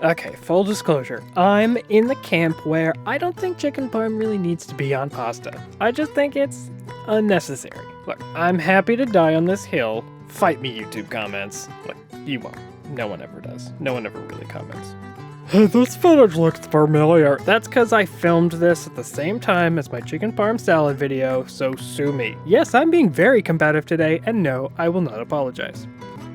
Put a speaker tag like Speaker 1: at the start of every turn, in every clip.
Speaker 1: Okay, full disclosure, I'm in the camp where I don't think chicken parm really needs to be on pasta. I just think it's unnecessary. Look, I'm happy to die on this hill. Fight me, YouTube comments. Look, you won't. No one ever does. No one ever really comments. Hey, this footage looks familiar. That's because I filmed this at the same time as my chicken parm salad video, so sue me. Yes, I'm being very combative today, and no, I will not apologize.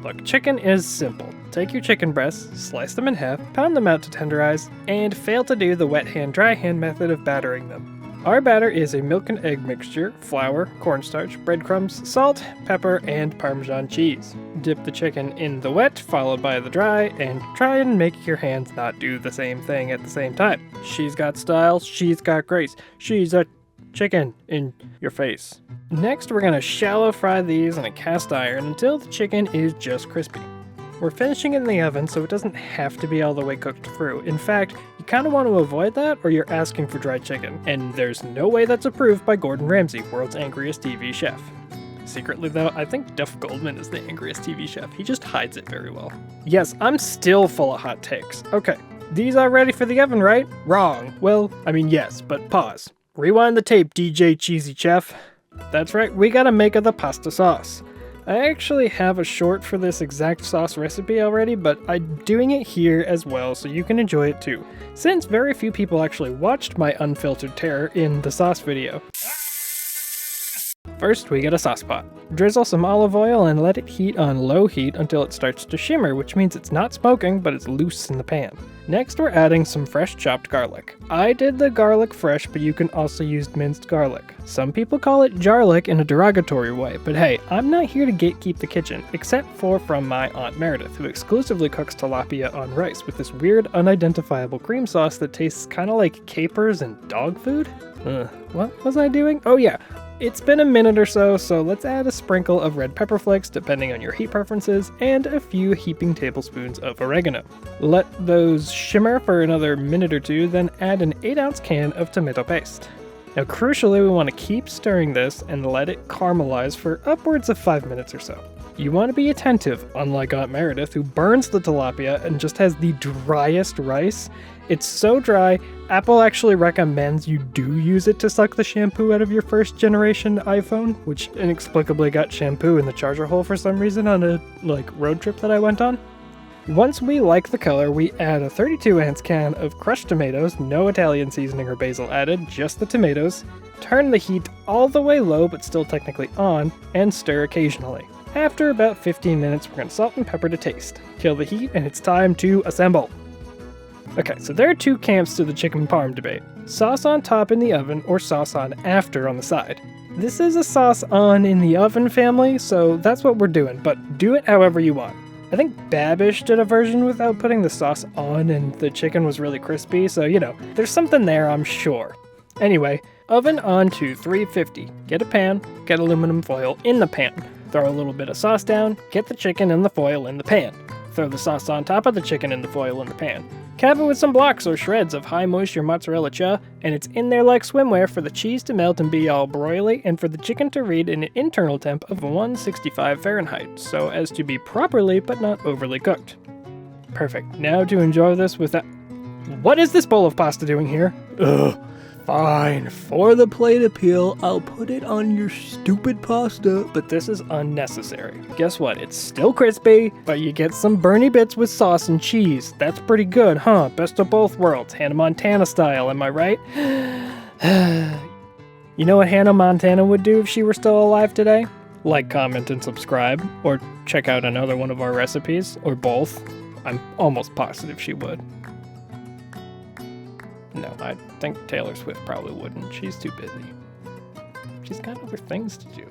Speaker 1: Look, chicken is simple. Take your chicken breasts, slice them in half, pound them out to tenderize, and fail to do the wet hand, dry hand method of battering them. Our batter is a milk and egg mixture, flour, cornstarch, breadcrumbs, salt, pepper, and Parmesan cheese. Dip the chicken in the wet, followed by the dry, and try and make your hands not do the same thing at the same time. She's got style, she's got grace. She's a chicken in your face. Next, we're gonna shallow fry these in a cast iron until the chicken is just crispy. We're finishing it in the oven, so it doesn't have to be all the way cooked through. In fact, you kind of want to avoid that or you're asking for dry chicken. And there's no way that's approved by Gordon Ramsay, world's angriest TV chef. Secretly though, I think Duff Goldman is the angriest TV chef. He just hides it very well. Yes, I'm still full of hot takes. Okay, these are ready for the oven, right? Wrong. Well, I mean yes, but pause. Rewind the tape, DJ Cheesy Chef. That's right, we gotta make the pasta sauce. I actually have a short for this exact sauce recipe already, but I'm doing it here as well so you can enjoy it too, since very few people actually watched my unfiltered terror in the sauce video. First, we get a sauce pot. Drizzle some olive oil and let it heat on low heat until it starts to shimmer, which means it's not smoking, but it's loose in the pan. Next, we're adding some fresh chopped garlic. I did the garlic fresh, but you can also use minced garlic. Some people call it jarlic in a derogatory way, but hey, I'm not here to gatekeep the kitchen, except for from my Aunt Meredith, who exclusively cooks tilapia on rice with this weird, unidentifiable cream sauce that tastes kind of like capers and dog food. What was I doing? Oh yeah. It's been a minute or so, so let's add a sprinkle of red pepper flakes depending on your heat preferences, and a few heaping tablespoons of oregano. Let those shimmer for another minute or two, then add an 8-ounce can of tomato paste. Now crucially, we want to keep stirring this and let it caramelize for upwards of 5 minutes or so. You want to be attentive, unlike Aunt Meredith, who burns the tilapia and just has the driest rice. It's so dry, Apple actually recommends you do use it to suck the shampoo out of your first generation iPhone, which inexplicably got shampoo in the charger hole for some reason on a road trip that I went on. Once we like the color, we add a 32-ounce can of crushed tomatoes, no Italian seasoning or basil added, just the tomatoes. Turn the heat all the way low but still technically on, and stir occasionally. After about 15 minutes, we're going to salt and pepper to taste. Kill the heat, and it's time to assemble. Okay, so there are two camps to the chicken parm debate. Sauce on top in the oven, or sauce on after on the side. This is a sauce on in the oven family, so that's what we're doing, but do it however you want. I think Babish did a version without putting the sauce on, and the chicken was really crispy, so there's something there, I'm sure. Anyway, oven on to 350. Get a pan, get aluminum foil in the pan. Throw a little bit of sauce down, get the chicken and the foil in the pan. Throw the sauce on top of the chicken and the foil in the pan. Cap it with some blocks or shreds of high moisture mozzarella cheese, and it's in there like swimwear for the cheese to melt and be all broily, and for the chicken to read in an internal temp of 165 Fahrenheit, so as to be properly but not overly cooked. Perfect. Now to enjoy this without... What is this bowl of pasta doing here? Ugh. Fine, for the plate appeal, I'll put it on your stupid pasta. But this is unnecessary. Guess what? It's still crispy, but you get some burny bits with sauce and cheese. That's pretty good, huh? Best of both worlds. Hannah Montana style, am I right? You know what Hannah Montana would do if she were still alive today? Like, comment, and subscribe. Or check out another one of our recipes. Or both. I'm almost positive she would. No, I think Taylor Swift probably wouldn't. She's too busy. She's got other things to do.